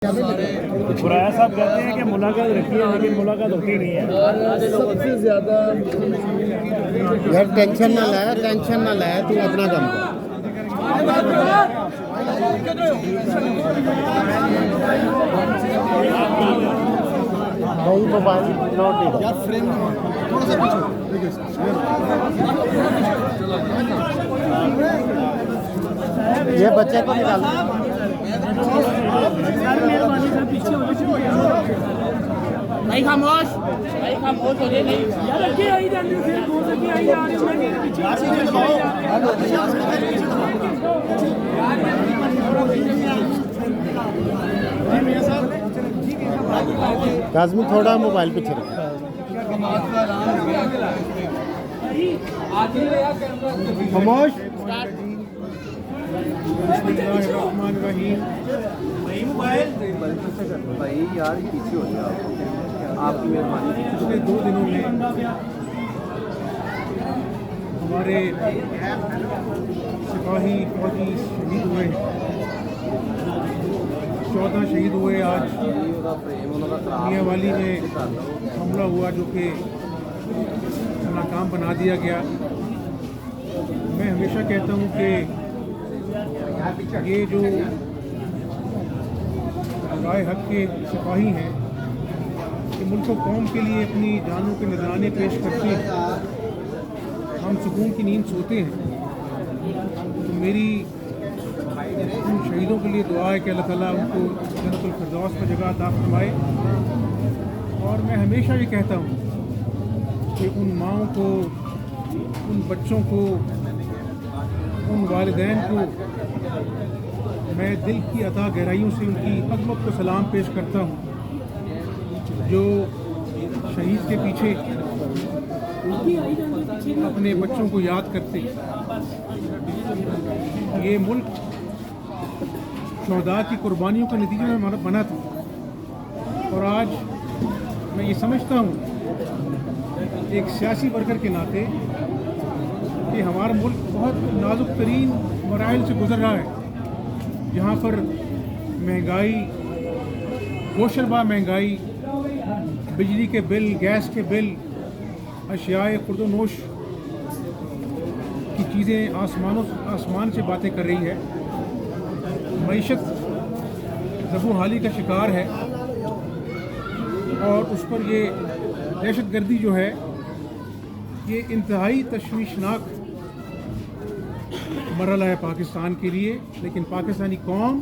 برایا صاحب کہتے ہیں کہ ملاقات رکھی ہے لیکن ملاقات ہوتی نہیں ہے. سب سے زیادہ یار ٹینشن نہ لایا تو اپنا کام کر. موبائل نوٹ یار فریم تھوڑا سا پیچھے یہ بچے کو نکالو. بھائی خاموش ہو جائے نہیں یار اگے آئی جاندی پھر دو سے آئی جا رہی میں پیچھے کاظمی تھوڑا موبائل پیچھے رکھ. خاموش. بھائی یار پیچھے ہو گیا آپ کی مہربانی. پچھلے 2 دنوں میں ہمارے سپاہی فوجی شہید ہوئے 14 شہید ہوئے. آج میاں والی میں حملہ ہوا جو کہ ناکام بنا دیا گیا. میں ہمیشہ کہتا ہوں کہ یہ جو رائے حق کے سپاہی ہیں کہ ملک و قوم کے لیے اپنی جانوں کے نذرانے پیش کرتے ہیں, ہم سکون کی نیند سوتے ہیں. تو میری ان شہیدوں کے لیے دعا ہے کہ اللہ تعالیٰ ان کو جنت الفردوس میں جگہ عطا فرمائے. اور میں ہمیشہ یہ کہتا ہوں کہ ان ماؤں کو, ان بچوں کو, ان والدین کو میں دل کی عطا گہرائیوں سے ان کی عظمت کو سلام پیش کرتا ہوں جو شہید کے پیچھے اپنے بچوں کو یاد کرتے. یہ ملک شہداء کی قربانیوں کے نتیجے میں بنا تھا اور آج میں یہ سمجھتا ہوں ایک سیاسی ورکر کے ناطے کہ ہمارا ملک بہت نازک ترین مراحل سے گزر رہا ہے جہاں پر مہنگائی, گوشربا مہنگائی, بجلی کے بل, گیس کے بل, اشیاء خرد و نوش کی چیزیں آسمان سے باتیں کر رہی ہے. معیشت ذب و حالی کا شکار ہے اور اس پر یہ دہشت گردی جو ہے یہ انتہائی تشویشناک مرحلہ ہے پاکستان کے لیے. لیکن پاکستانی قوم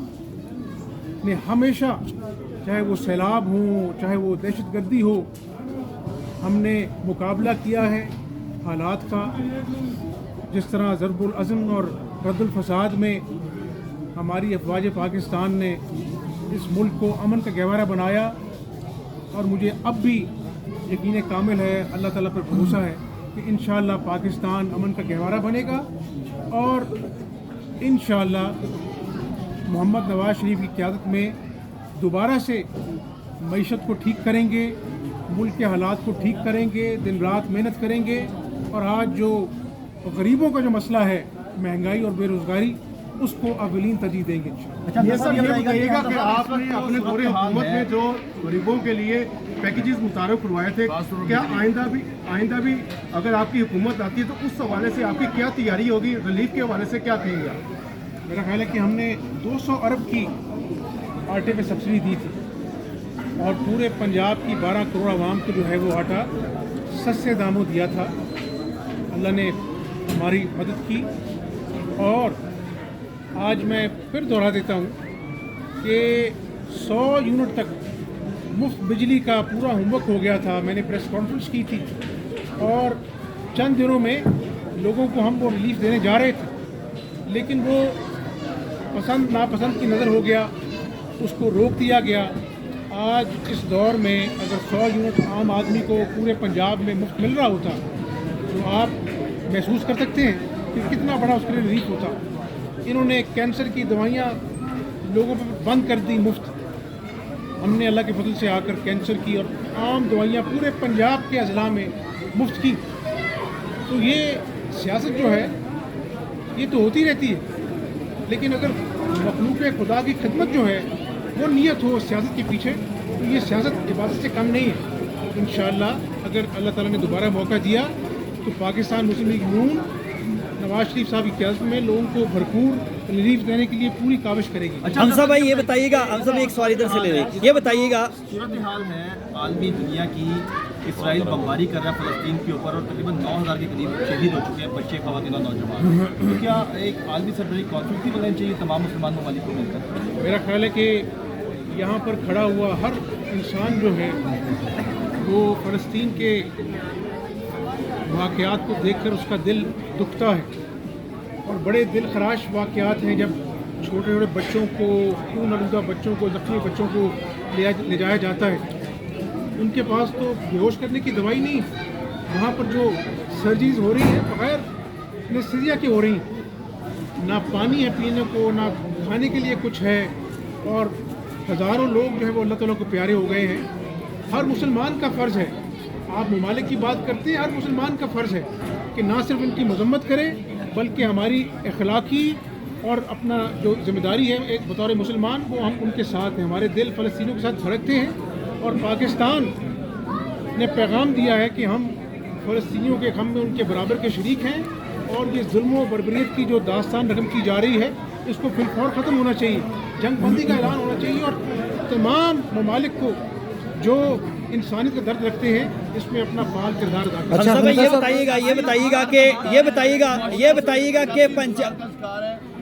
نے ہمیشہ, چاہے وہ سیلاب ہوں, چاہے وہ دہشت گردی ہو, ہم نے مقابلہ کیا ہے حالات کا. جس طرح ضرب العزم اور رد الفساد میں ہماری افواج پاکستان نے اس ملک کو امن کا گہوارہ بنایا اور مجھے اب بھی یقین کامل ہے, اللہ تعالیٰ پر بھروسہ ہے کہ انشاءاللہ پاکستان امن کا گہوارہ بنے گا اور انشاءاللہ محمد نواز شریف کی قیادت میں دوبارہ سے معیشت کو ٹھیک کریں گے, ملک کے حالات کو ٹھیک کریں گے, دن رات محنت کریں گے اور آج جو غریبوں کا جو مسئلہ ہے مہنگائی اور بے روزگاری اس کو اولین ترجیح دیں گے. یہ سر یہ بتائیے گا کہ آپ نے اپنے دورے حکومت میں جو غریبوں کے لیے پیکیجز متعارف کروائے تھے, کیا آئندہ بھی اگر آپ کی حکومت آتی ہے تو اس حوالے سے آپ کی کیا تیاری ہوگی, ریلیف کے حوالے سے کیا کہیں گے؟ میرا خیال ہے کہ ہم نے 200 ارب کی آٹے پہ سبسڈی دی تھی اور پورے پنجاب کی 12 کروڑ عوام کو جو ہے وہ آٹا سستے داموں دیا تھا. اللہ نے ہماری مدد کی اور آج میں پھر دوہرا دیتا ہوں کہ 100 یونٹ تک مفت بجلی کا پورا ہوم ورک ہو گیا تھا. میں نے پریس کانفرنس کی تھی اور چند دنوں میں لوگوں کو ہم وہ ریلیف دینے جا رہے تھے لیکن وہ پسند ناپسند کی نظر ہو گیا, اس کو روک دیا گیا. آج اس دور میں اگر 100 یونٹ عام آدمی کو پورے پنجاب میں مفت مل رہا ہوتا تو آپ محسوس کر سکتے ہیں کہ کتنا بڑا اس کے لیے ریلیف ہوتا. انہوں نے کینسر کی دوائیاں لوگوں پہ بند کر دی مفت. ہم نے اللہ کے فضل سے آ کر کینسر کی اور عام دوائیاں پورے پنجاب کے اضلاع میں مفت کی. تو یہ سیاست جو ہے یہ تو ہوتی رہتی ہے لیکن اگر مخلوق خدا کی خدمت جو ہے वो नीयत हो सियासत के पीछे, तो ये सियासत इबादत से कम नहीं है। इंशाअल्लाह अगर अल्लाह ताला ने दोबारा मौका दिया तो पाकिस्तान मुस्लिम लीग नून नवाज शरीफ साहब की क़यादत में लोगों को भरपूर रिलीफ देने के लिए पूरी काविश करेगी। हमजा भाई ये बताइएगा, हमजा भाई एक सवाल इधर से ले लें, ये बताइएगा सूरत हाल है आलमी दुनिया की, इसराइल बमबारी कर रहा है फ़लस्तीन के ऊपर और तकरीबन 9,000 के करीब शहीद हो चुके हैं, बच्चे, ख़वातीन और नौजवान। तो क्या एक आलमी सरबराही कॉन्फ्रेंस भी बनानी चाहिए तमाम मुसलमान ममालिक को मिलकर? मेरा ख्याल है कि यहाँ पर खड़ा हुआ हर इंसान जो है वो फ़लस्तीन के वाक़यात को देखकर उसका दिल दुखता है और बड़े दिल खराश वाक़यात हैं जब छोटे छोटे बच्चों को, खून आलूदा बच्चों को, ज़ख्मी बच्चों को ले जाया जाता है। उनके पास तो बेहोश करने की दवाई नहीं, वहाँ पर जो सर्जरीज हो रही हैं बग़ैर एनेस्थीसिया की हो रही, ना पानी है पीने को, ना खाने के लिए कुछ है, और हज़ारों लोग जो है वो अल्लाह ताला को प्यारे हो गए हैं। हर मुसलमान का फ़र्ज़ है, आप ममालिक की बात करते हैं, हर मुसलमान का फ़र्ज़ है कि ना सिर्फ इनकी मजम्मत करे बल्कि हमारी अखलाकी और अपना जो ज़िम्मेदारी है एक बतौर मुसलमान वो हम उनके साथ हैं। हमारे दिल फ़लस्तीनियों के साथ धड़कते हैं और पाकिस्तान ने पैगाम दिया है कि हम फ़लस्तीनियों के गम में उनके बराबर के शरीक हैं और ये जुल्म व बर्बरियत की जो दास्तान रकम की जा रही है इसको फिलफौर ख़त्म होना चाहिए, जंग बंदी का ऐलान होना चाहिए और तमाम ममालिक को जो इंसानियत का दर्द रखते हैं इसमें अपना फाल किरदार अदा करें। हमजा भाई ये बताइएगा कि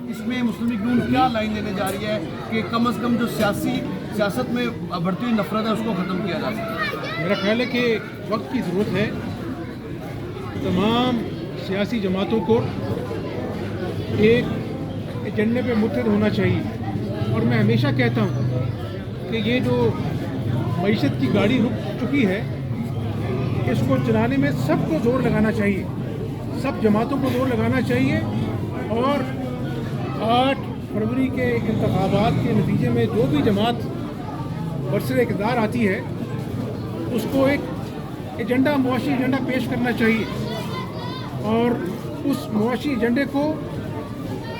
इसमें मुस्लिम लीग नून क्या लाइन लेने जा रही है कि कम से कम जो सियासत में बढ़ती हुई नफरत है उसको ख़त्म किया जा सके? मेरा ख्याल है कि वक्त की ज़रूरत है, तमाम सियासी जमातों को एक एजेंडे पे मुत्तहिद होना चाहिए और मैं हमेशा कहता हूँ कि ये जो मईशत की गाड़ी रुक चुकी है इसको चलाने में सबको ज़ोर लगाना चाहिए, सब जमातों को ज़ोर लगाना चाहिए और 8 फरवरी के इंतखाबात के नतीजे में जो भी जमात बरसर इक़्तिदार आती है उसको एक एजेंडा, मुआशी एजेंडा पेश करना चाहिए और उस मुआशी एजेंडे को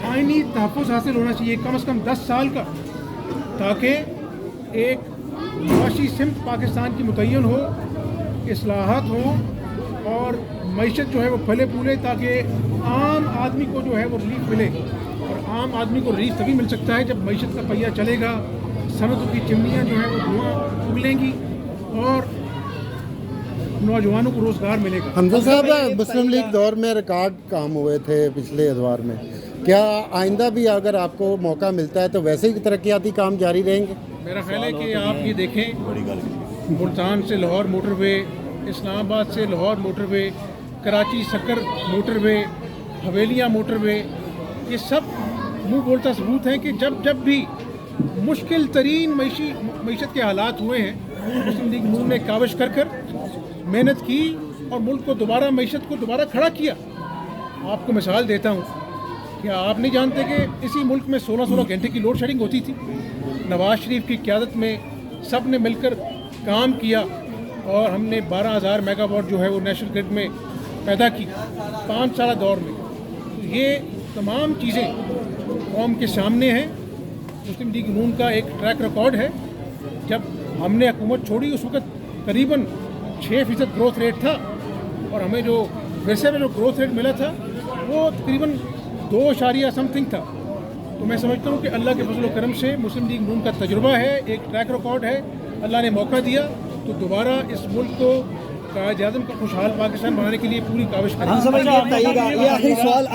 आइनी तहफ़्फ़ुज़ हासिल होना चाहिए कम से कम 10 साल का, ताकि एक मुआशी सिमत पाकिस्तान की मुतय्यन हो, इस्लाहात हो और मईशत जो है वो फले फूले, ताकि आम आदमी को जो है वो रिलीफ मिले। और आम आदमी को रिलीफ तभी मिल सकता है जब मईशत का पहिया चलेगा, सनतों की चिमनियाँ जो है वो धुआं उगलेंगी और नौजवानों को रोज़गार मिलेगा। हमजा साहब, मुस्लिम लीग दौर में रिकॉर्ड काम हुए थे पिछले अदवार में, क्या आइंदा भी अगर आपको मौका मिलता है तो वैसे ही तरक्याती काम जारी रहेंगे? मेरा ख्याल है कि आप ये देखें, मुल्तान से लाहौर मोटरवे, इस्लामाबाद से लाहौर मोटरवे, कराची सक्कर मोटरवे, हवेलियाँ मोटरवे, ये सब मुँह बोलता सबूत हैं कि जब जब भी मुश्किल तरीन मईशत के हालात हुए हैं मुस्लिम लीग नून ने काविश कर मेहनत की और मुल्क को दोबारा मईशत को दोबारा खड़ा किया। आपको मिसाल देता हूँ, क्या आप नहीं जानते कि इसी मुल्क में 16-16 घंटे की लोड शेडिंग होती थी? नवाज शरीफ की क़यादत में सब ने मिलकर काम किया और हमने 12,000 मेगावाट जो है वो नेशनल ग्रिड में पैदा की 5 साल दौर में। ये तमाम चीज़ें कौम के सामने हैं। मुस्लिम लीग नून का एक ट्रैक रिकॉर्ड है, जब हमने हुकूमत छोड़ी उस वक्त करीबन 6% ग्रोथ रेट था और हमें जो वैसे में जो ग्रोथ रेट मिला था वो तकरीबन 2 समथिंग था। तो मैं समझता हूँ कि अल्लाह के फजल व करम से मुस्लिम लीग नून का तजुर्बा है, एक ट्रैक रिकॉर्ड है, अल्लाह ने मौका दिया तो दोबारा इस मुल्क को कायद-ए-आज़म का खुशहाल पाकिस्तान बनाने के लिए पूरी काविश करें। हमजा भाई ये बताइएगा, ये आखिरी सवाल